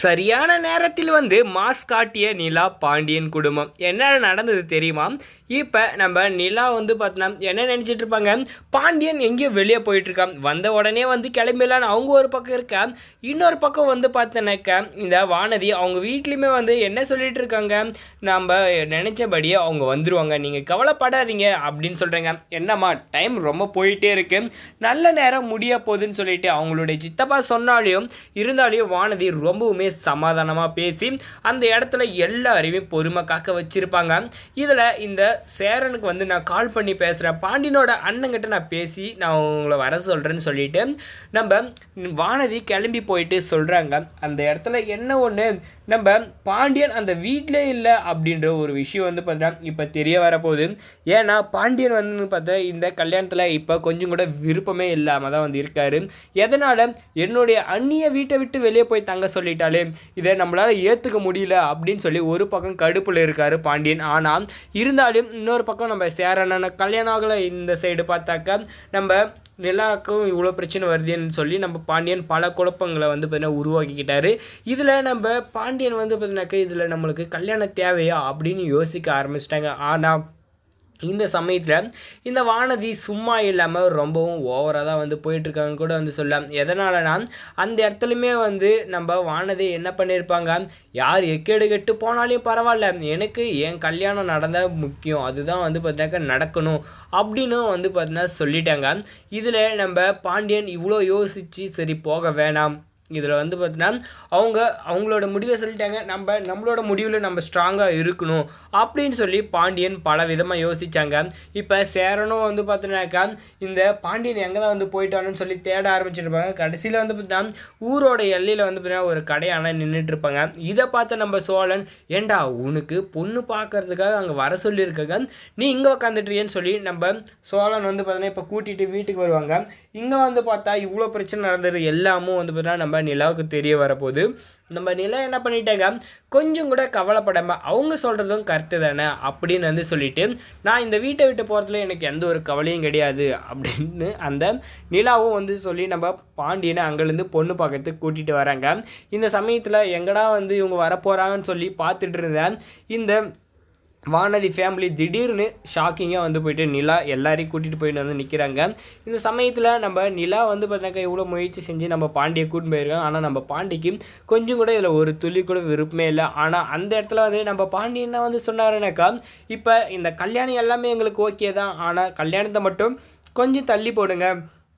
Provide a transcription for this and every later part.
சரியான நேரத்தில் மாஸ் காட்டிய நிலா பாண்டியன் குடும்பம் என்ன நடந்தது தெரியுமா? இப்போ நம்ம நிலா பார்த்தோன்னா என்ன நினச்சிட்டு இருப்பாங்க, பாண்டியன் எங்கேயோ வெளியே போயிட்டுருக்கான், வந்த உடனே கிளம்பிடலான்னு அவங்க ஒரு பக்கம் இருக்க, இன்னொரு பக்கம் பார்த்தோன்னாக்கா இந்த வானதி அவங்க வீட்லேயுமே என்ன சொல்லிட்டு இருக்காங்க, நம்ம நினச்சபடியே அவங்க வந்துடுவாங்க, நீங்கள் கவலைப்படாதீங்க அப்படின்னு சொல்கிறேங்க. என்னம்மா டைம் ரொம்ப போயிட்டே இருக்கு, நல்ல நேரம் முடிய போகுதுன்னு சொல்லிட்டு அவங்களுடைய சித்தப்பா சொன்னாலையும் இருந்தாலையும் வானதி ரொம்பவுமே சமாதானமாக பேசி அந்த இடத்துல எல்லாரையுமே பொறுமை காக்க வச்சுருப்பாங்க. இதில் இந்த சேரனுக்கு நான் கால் பண்ணி பேசுகிறேன், பாண்டியனோட அண்ணங்கிட்ட நான் பேசி நான் உங்களை வர சொல்கிறேன்னு சொல்லிட்டு நம்ம வானதி கிளம்பி போயிட்டு சொல்கிறாங்க. அந்த இடத்துல என்ன ஒன்று, நம்ம பாண்டியன் அந்த வீட்டிலே இல்லை அப்படின்ற ஒரு விஷயம் பார்த்தீங்கன்னா இப்போ தெரிய வரப்போகுது. ஏன்னா பாண்டியன் பார்த்தா இந்த கல்யாணத்தில் இப்போ கொஞ்சம் கூட விருப்பமே இல்லாமல் தான் இருக்காரு. எதனால், என்னுடைய அண்ணியை வீட்டை விட்டு வெளியே போய் தங்க சொல்லிட்டாலே இதை நம்மளால் ஏற்றுக்க முடியல அப்படின்னு சொல்லி ஒரு பக்கம் கடுப்பில் இருக்கார் பாண்டியன். ஆனால் இருந்தாலும் இன்னொரு பக்கம் நம்ம சேரன கல்யாணம் ஆகலை இந்த சைடு பார்த்தாக்கா நம்ம நிலாவுக்கும் இவ்வளோ பிரச்சனை வருதுன்னு சொல்லி நம்ம பாண்டியன் பல குழப்பங்களை பார்த்தீங்கன்னா உருவாக்கிக்கிட்டாரு. இதில் நம்ம பாண்டியன் பார்த்தீங்கன்னாக்கா இதில் நம்மளுக்கு கல்யாணம் தேவையா அப்படின்னு யோசிக்க ஆரம்பிச்சிட்டாங்க. ஆனால் இந்த சமயத்தில் இந்த வானதி சும்மா இல்லாமல் ரொம்பவும் ஓவராக தான் போயிட்டுருக்காங்கன்னு கூட சொல்லலாம். எதனாலனா அந்த இடத்துலையுமே நம்ம வானதி என்ன பண்ணியிருப்பாங்க, யார் எக்கேடு கெட்டு போனாலையும் பரவாயில்ல, எனக்கு என் கல்யாணம் நடந்தால் முக்கியம், அதுதான் பார்த்தினாக்கா நடக்கணும் அப்படின்னு பார்த்தீங்கன்னா சொல்லிட்டாங்க. இதில் நம்ம பாண்டியன் இவ்வளோ யோசித்து சரி போக வேணாம், இதில் பார்த்தீங்கன்னா அவங்களோட முடிவை சொல்லிட்டாங்க, நம்மளோட முடிவில் நம்ம ஸ்ட்ராங்காக இருக்கணும் அப்படின்னு சொல்லி பாண்டியன் பல விதமாக யோசித்தாங்க. இப்போ சேரனும் பார்த்தீங்கன்னாக்கா இந்த பாண்டியன் எங்கே தான் போயிட்டானுன்னு சொல்லி தேட ஆரம்பிச்சிருப்பாங்க. கடைசியில் பார்த்தீங்கன்னா ஊரோட எல்லையில் பார்த்தீங்கன்னா ஒரு கடையான நின்றுட்டு இருப்பாங்க. இதை பார்த்து நம்ம சோழன், ஏண்டா உனக்கு பொண்ணு பார்க்கறதுக்காக அங்கே வர சொல்லியிருக்காங்க, நீ இங்கே உக்காந்துட்டுறியன்னு சொல்லி நம்ம சோழன் பார்த்தீங்கன்னா இப்போ கூட்டிகிட்டு வீட்டுக்கு வருவாங்க. இங்கே பார்த்தா இவ்வளோ பிரச்சனை நடந்தது எல்லாமும் பார்த்தீங்கன்னா நம்ம நிலாவுக்கு தெரிய வரப்போகுது. நம்ம நிலா என்ன பண்ணிட்டாங்க, கொஞ்சம் கூட கவலைப்படாமல் அவங்க சொல்கிறதும் கரெக்டு தானே அப்படின்னு சொல்லிட்டு நான் இந்த வீட்டை விட்டு போகிறதுல எனக்கு எந்த ஒரு கவலையும் கிடையாது அப்படின்னு அந்த நிலாவும் சொல்லி நம்ம பாண்டியனை அங்கேருந்து பொண்ணு பார்க்கறதுக்கு கூட்டிகிட்டு வராங்க. இந்த சமயத்தில் எங்கடா இவங்க வரப்போகிறாங்கன்னு சொல்லி பார்த்துட்டு இருந்தேன். இந்த வானதி ஃபேமிலி திடீர்னு ஷாக்கிங்காக போயிட்டு நிலா எல்லாரையும் கூட்டிகிட்டு போயிட்டு நிற்கிறாங்க. இந்த சமயத்தில் நம்ம நிலா பார்த்தினாக்கா இவ்வளோ முயற்சி செஞ்சு நம்ம பாண்டியை கூட்டின்னு போயிருக்காங்க. ஆனால் நம்ம பாண்டிக்கு கொஞ்சம் கூட இதில் ஒரு துளி கூட விருப்பமே இல்லை. ஆனால் அந்த இடத்துல நம்ம பாண்டி என்ன சொன்னாருனாக்கா, இப்போ இந்த கல்யாணம் எல்லாமே எங்களுக்கு ஓகே தான், ஆனால் கல்யாணத்தை மட்டும் கொஞ்சம் தள்ளி போடுங்க,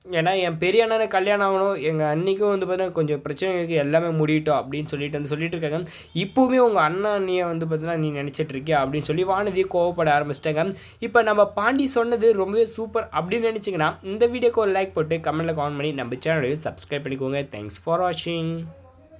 ஏன்னா என் பெரிய அண்ணனை கல்யாணம் ஆகணும், எங்கள் அன்னிக்கும் பார்த்தீங்கன்னா கொஞ்சம் பிரச்சனை இருக்குது, எல்லாமே முடியட்டும் அப்படின்னு சொல்லிட்டு இருக்காங்க. இப்போவுமே உங்கள் அண்ணன் அண்ணியை பார்த்தீங்கன்னா நீ நினச்சிட்டு இருக்கியா அப்படின்னு சொல்லி வானதி கோவப்பட ஆரம்பிச்சிட்டாங்க. இப்போ நம்ம பாண்டி சொன்னது ரொம்பவே சூப்பர் அப்படின்னு நினச்சிங்கன்னா இந்த வீடியோக்கு ஒரு லைக் போட்டு கமெண்ட்டில் கமெண்ட் பண்ணி நம்ம சேனலையும் சப்ஸ்கிரைப் பண்ணிக்கோங்க. தேங்க்ஸ் ஃபார் வாட்சிங்.